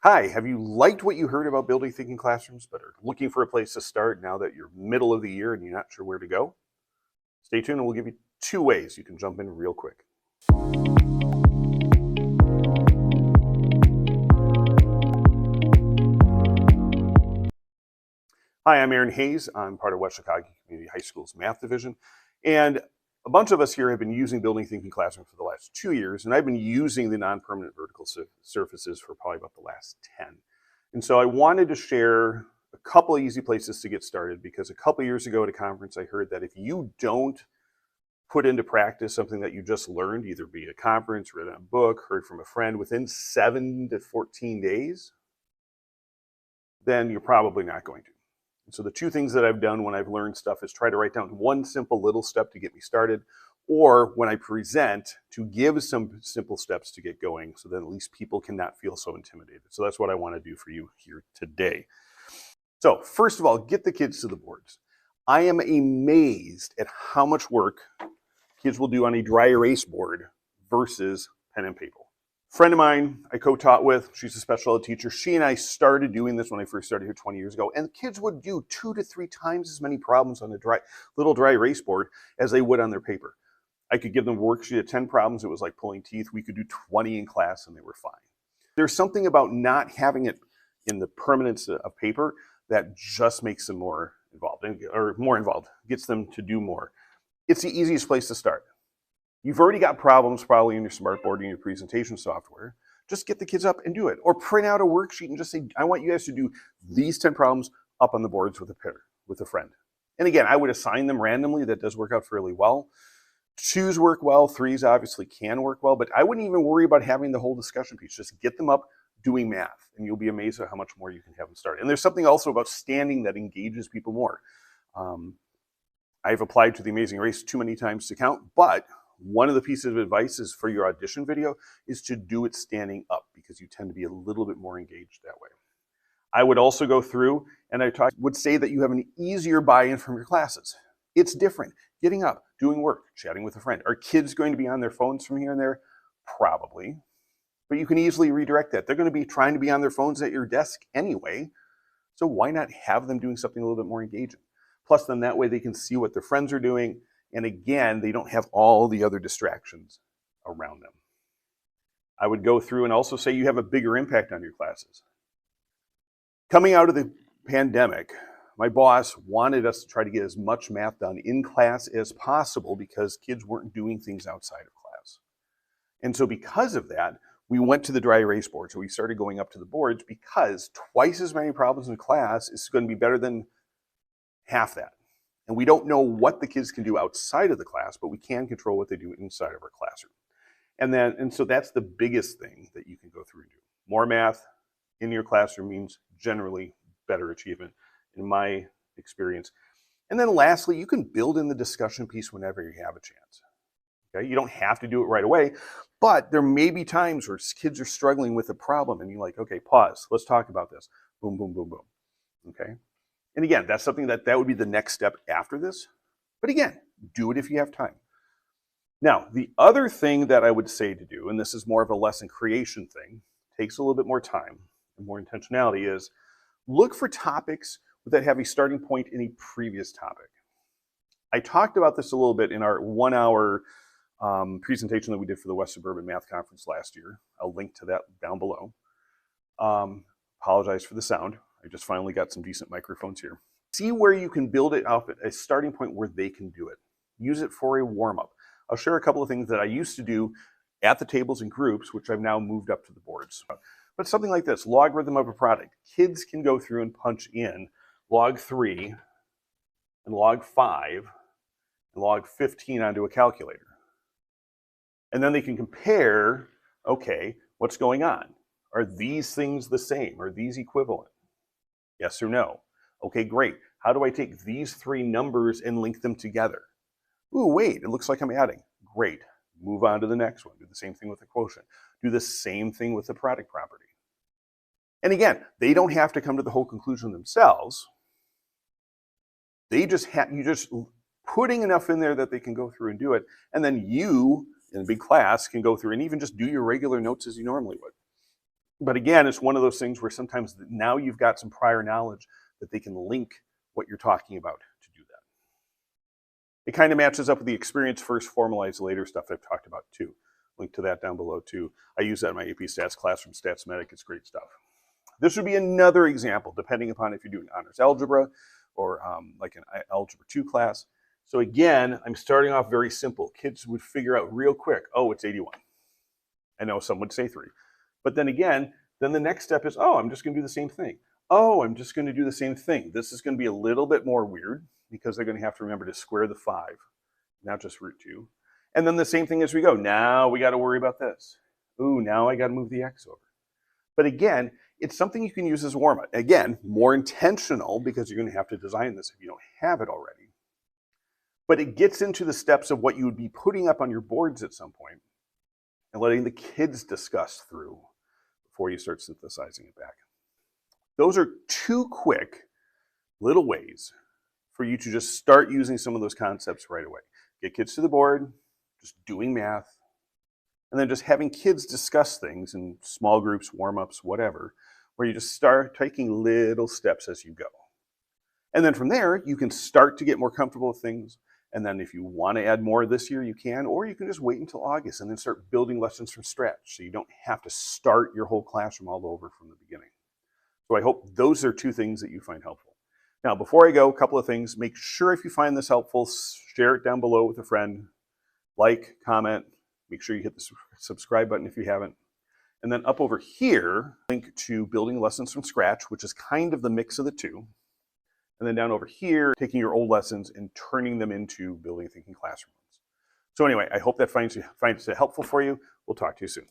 Hi, have you liked what you heard about building thinking classrooms, but are looking for a place to start now that you're middle of the year and you're not sure where to go? Stay tuned and we'll give you two ways you can jump in real quick. Hi, I'm Aaron Hayes. I'm part of West Chicago Community High School's math division. And a bunch of us here have been using building thinking classrooms for the last 2 years, and I've been using the non-permanent vertical surfaces for probably about the last 10. And so I wanted to share a couple of easy places to get started because a couple of years ago at a conference, I heard that if you don't put into practice something that you just learned, either be at a conference, read a book, heard from a friend within 7 to 14 days, then you're probably not going to. And so the two things that I've done when I've learned stuff is try to write down one simple little step to get me started, or when I present, to give some simple steps to get going so that at least people cannot feel so intimidated. So that's what I want to do for you here today. So first of all, get the kids to the boards. I am amazed at how much work kids will do on a dry erase board versus pen and paper. Friend of mine I co-taught with, she's a special ed teacher. She and I started doing this when I first started here 20 years ago, and kids would do 2 to 3 times as many problems on a little dry erase board as they would on their paper. I could give them a worksheet of 10 problems. It was like pulling teeth. We could do 20 in class and they were fine. There's something about not having it in the permanence of paper that just makes them more involved, gets them to do more. It's the easiest place to start. You've already got problems probably in your smartboard and your presentation software. Just get the kids up and do it. Or print out a worksheet and just say, I want you guys to do these 10 problems up on the boards with a friend. And again, I would assign them randomly. That does work out fairly well. 2s work well, 3s obviously can work well, but I wouldn't even worry about having the whole discussion piece. Just get them up doing math, and you'll be amazed at how much more you can have them start. And there's something also about standing that engages people more. I've applied to the Amazing Race too many times to count, but one of the pieces of advice is for your audition video is to do it standing up because you tend to be a little bit more engaged that way. I would also go through and would say that you have an easier buy-in from your classes. It's different. Getting up, doing work, chatting with a friend. Are kids going to be on their phones from here and there? Probably. But you can easily redirect that. They're going to be trying to be on their phones at your desk anyway. So why not have them doing something a little bit more engaging? Plus, then that way they can see what their friends are doing. And again, they don't have all the other distractions around them. I would go through and also say you have a bigger impact on your classes. Coming out of the pandemic, my boss wanted us to try to get as much math done in class as possible because kids weren't doing things outside of class. And so because of that, we went to the dry erase board. So we started going up to the boards because twice as many problems in class is going to be better than half that. And we don't know what the kids can do outside of the class, but we can control what they do inside of our classroom. And so that's the biggest thing that you can go through and do. More math in your classroom means generally better achievement in my experience. And then lastly, you can build in the discussion piece whenever you have a chance. Okay? You don't have to do it right away, but there may be times where kids are struggling with a problem and you're like, okay, pause, let's talk about this. Boom, boom, boom, boom. Okay? And again, that's something that would be the next step after this. But again, do it if you have time. Now, the other thing that I would say to do, and this is more of a lesson creation thing, takes a little bit more time and more intentionality, is look for topics that have a starting point in a previous topic. I talked about this a little bit in our 1-hour presentation that we did for the West Suburban Math Conference last year. I'll link to that down below. Apologize for the sound. I just finally got some decent microphones here. See where you can build it up at a starting point where they can do it. Use it for a warm-up. I'll share a couple of things that I used to do at the tables and groups, which I've now moved up to the boards. But something like this, logarithm of a product. Kids can go through and punch in log 3 and log 5 and log 15 onto a calculator. And then they can compare, okay, what's going on? Are these things the same? Are these equivalent? Yes or no? Okay, great. How do I take these 3 numbers and link them together? Ooh, wait, it looks like I'm adding. Great. Move on to the next one. Do the same thing with the quotient. Do the same thing with the product property. And again, they don't have to come to the whole conclusion themselves. You just putting enough in there that they can go through and do it. And then you, in a big class, can go through and even just do your regular notes as you normally would. But again, it's one of those things where sometimes now you've got some prior knowledge that they can link what you're talking about to do that. It kind of matches up with the experience first, formalize later stuff I've talked about too. Link to that down below too. I use that in my AP Stats class from StatsMedic. It's great stuff. This would be another example, depending upon if you're doing honors algebra or like an algebra 2 class. So again, I'm starting off very simple. Kids would figure out real quick, oh, it's 81. I know some would say 3. But then again, then the next step is, oh, I'm just going to do the same thing. Oh, I'm just going to do the same thing. This is going to be a little bit more weird because they're going to have to remember to square the 5, not just root 2. And then the same thing as we go. Now we got to worry about this. Ooh, now I got to move the x over. But again, it's something you can use as a warm-up. Again, more intentional because you're going to have to design this if you don't have it already. But it gets into the steps of what you would be putting up on your boards at some point and letting the kids discuss through before you start synthesizing it back. Those are 2 quick little ways for you to just start using some of those concepts right away. Get kids to the board, just doing math, and then just having kids discuss things in small groups, warm-ups, whatever, where you just start taking little steps as you go. And then from there, you can start to get more comfortable with things. And then if you want to add more this year, you can, or you can just wait until August and then start building lessons from scratch so you don't have to start your whole classroom all over from the beginning. So I hope those are 2 things that you find helpful. Now, before I go, a couple of things. Make sure if you find this helpful, share it down below with a friend. Like, comment, make sure you hit the subscribe button if you haven't. And then up over here, link to building lessons from scratch, which is kind of the mix of the 2. And then down over here, taking your old lessons and turning them into building thinking classrooms. So anyway, I hope that finds it helpful for you. We'll talk to you soon.